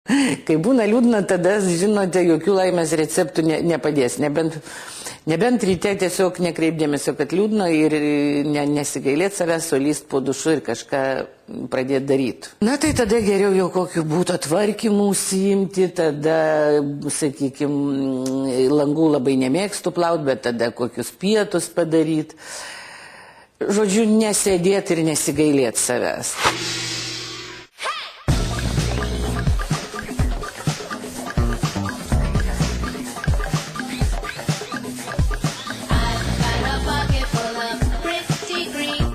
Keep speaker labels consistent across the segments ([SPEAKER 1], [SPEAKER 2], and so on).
[SPEAKER 1] Kai būna liūdna, tada, žinote, jokių laimės receptų nepadės. Nebent ryte tiesiog nekreipdėmėsio, kad liūdna ir nesigailėti savęs, o lyst po dušu ir kažką pradėti daryti. Na tai tada geriau jau kokiu būtų tvarkymų užsiimti, tada, sakykime, langų labai nemėgstu plauti, bet tada kokius pietus padaryti. Žodžiu, nesėdėti ir nesigailėti savęs.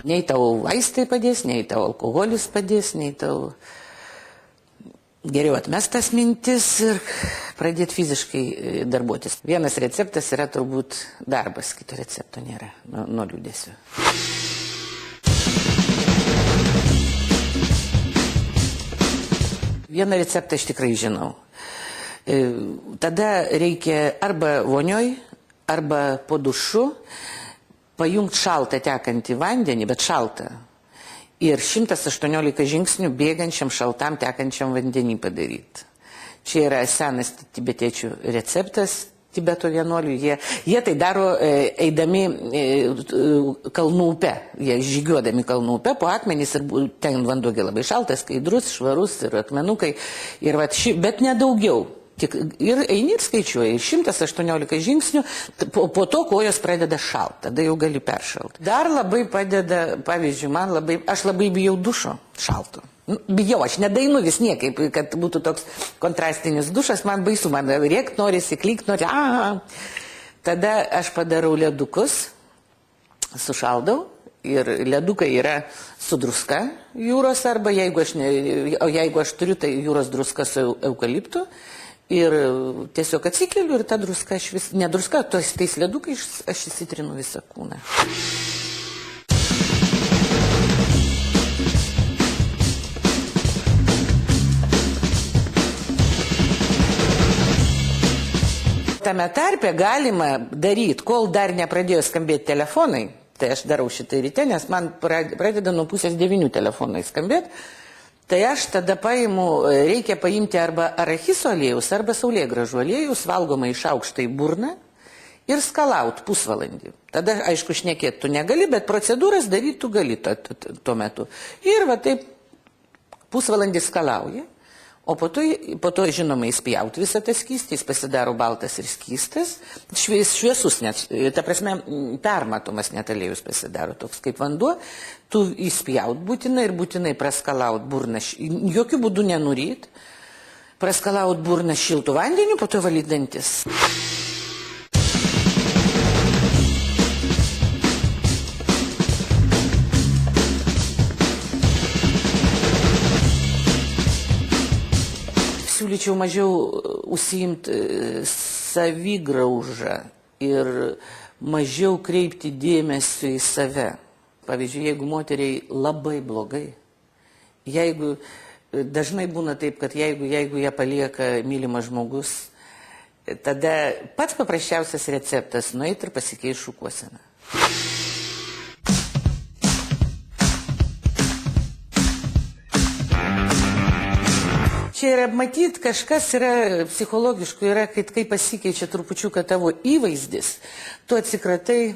[SPEAKER 1] Nei tau vaistai padės, nei tau alkoholis padės, nei tau geriau atmestas mintis ir pradėti fiziškai darbuotis. Vienas receptas yra turbūt darbas, kito recepto nėra nuo liūdesio. Vieną receptą aš tikrai žinau. Tada reikia arba vonioj, arba po dušu pajungti šaltą tekantį vandenį, bet šaltą. Ir 118 žingsnių bėgančiam šaltam tekančiam vandenį padaryti. Čia yra senas tibetiečių receptas, Tibeto vienuolių. Jie tai daro eidami kalnų upe. Jie žygiuodami kalnų upe po akmenys ir ten vanduo labai šaltas, skaidrus, švarus ir akmenukai. Ir bet nedaugiau. Ir eini ir skaičiuoji, 118 žingsnių, po to kojos pradeda šalt, tada jau gali peršalti. Dar labai padeda, pavyzdžiui, aš labai bijau dušo šalto. Bijau, aš nedainu vis niekaip, kad būtų toks kontrastinis dušas, man baisu, man rėkt norisi, klykt norisi. Tada aš padarau ledukus, sušaldau. Ir ledukai yra su druska jūros, arba jeigu aš turiu, tai jūros druska su eukaliptu. Ir tiesiog atsikeliu ir ta druska, ne druska, tais ledukais aš įsitrinu visą kūną. Tame tarpe galima daryti, kol dar nepradėjo skambėti telefonai, tai aš darau šitą ryte, nes man pradeda nuo 8:30 telefonai skambėti. Tai aš tada reikia paimti arba arachiso aliejus, arba saulėgrąžų aliejus, valgoma iš aukštai burną ir skalaut pusvalandį. Tada, aišku, šnekėti tu negali, bet procedūras daryti tu gali tuo metu. Ir va taip pusvalandį skalauji, o po to žinoma įspjauti visą tą skystį, jis pasidaro baltas ir skystas, šviesus net, ta prasme, permatomas net aliejus pasidaro, toks kaip vanduo, tu įspjaut būtinai ir būtinai praskalaut burną, jokių būdų nenuryt, praskalaut burną šiltų vandeniu, po to valyt dantis. Siūlyčiau mažiau užsiimti savigraužą ir mažiau kreipti dėmesio į save. Pavyzdžiui, jeigu moteriai labai blogai, dažnai būna taip, kad jeigu ją palieka mylimas žmogus, tada pats paprasčiausias receptas nueiti ir pasikeisti šukuoseną. Čia yra matyti, kažkas yra psichologiškų, yra, kai pasikeičia trupučiuką tavo įvaizdis, tu atsikratai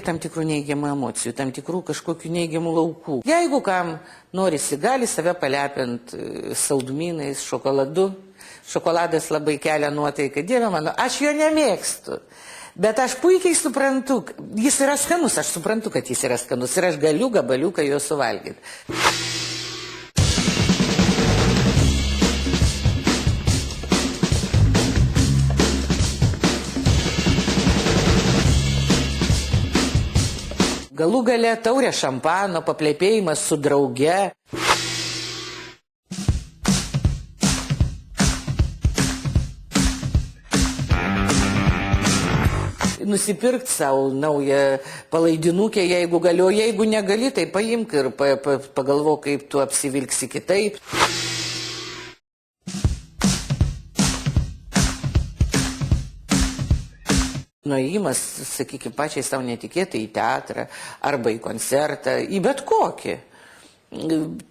[SPEAKER 1] tam tikrų neigiamų emocijų, tam tikrų kažkokių neigiamų laukų. Jeigu kam norisi, gali save palepinti saldumynais, šokoladu. Šokoladas labai kelia nuotaiką. Dieve mano, aš jo nemėgstu. Bet aš puikiai suprantu, jis yra skanus, aš suprantu, kad jis yra skanus ir aš galiu gabaliuką jo suvalgyti. Galų gale taurė šampano, paplepėjimas su drauge. Nusipirkti savo naują palaidinukę, jeigu gali, o jeigu negali, tai paimk ir pagalvok, kaip tu apsivilksi kitaip. Nuėjimas, sakykime, pačiai savo netikėtai į teatrą arba į koncertą, į bet kokį.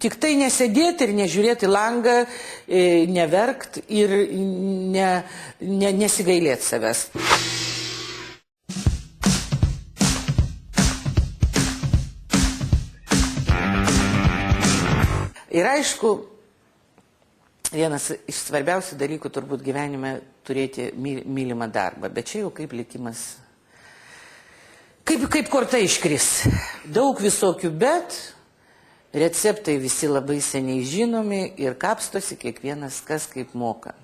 [SPEAKER 1] Tik tai nesėdėti ir nežiūrėti į langą, neverkt ir nesigailėti savęs. Ir aišku, vienas iš svarbiausių dalykų turbūt gyvenime turėti mylimą darbą, bet čia jau kaip likimas, kaip korta iškris. Daug visokių, bet receptai visi labai seniai žinomi ir kapstosi kiekvienas kas kaip moka.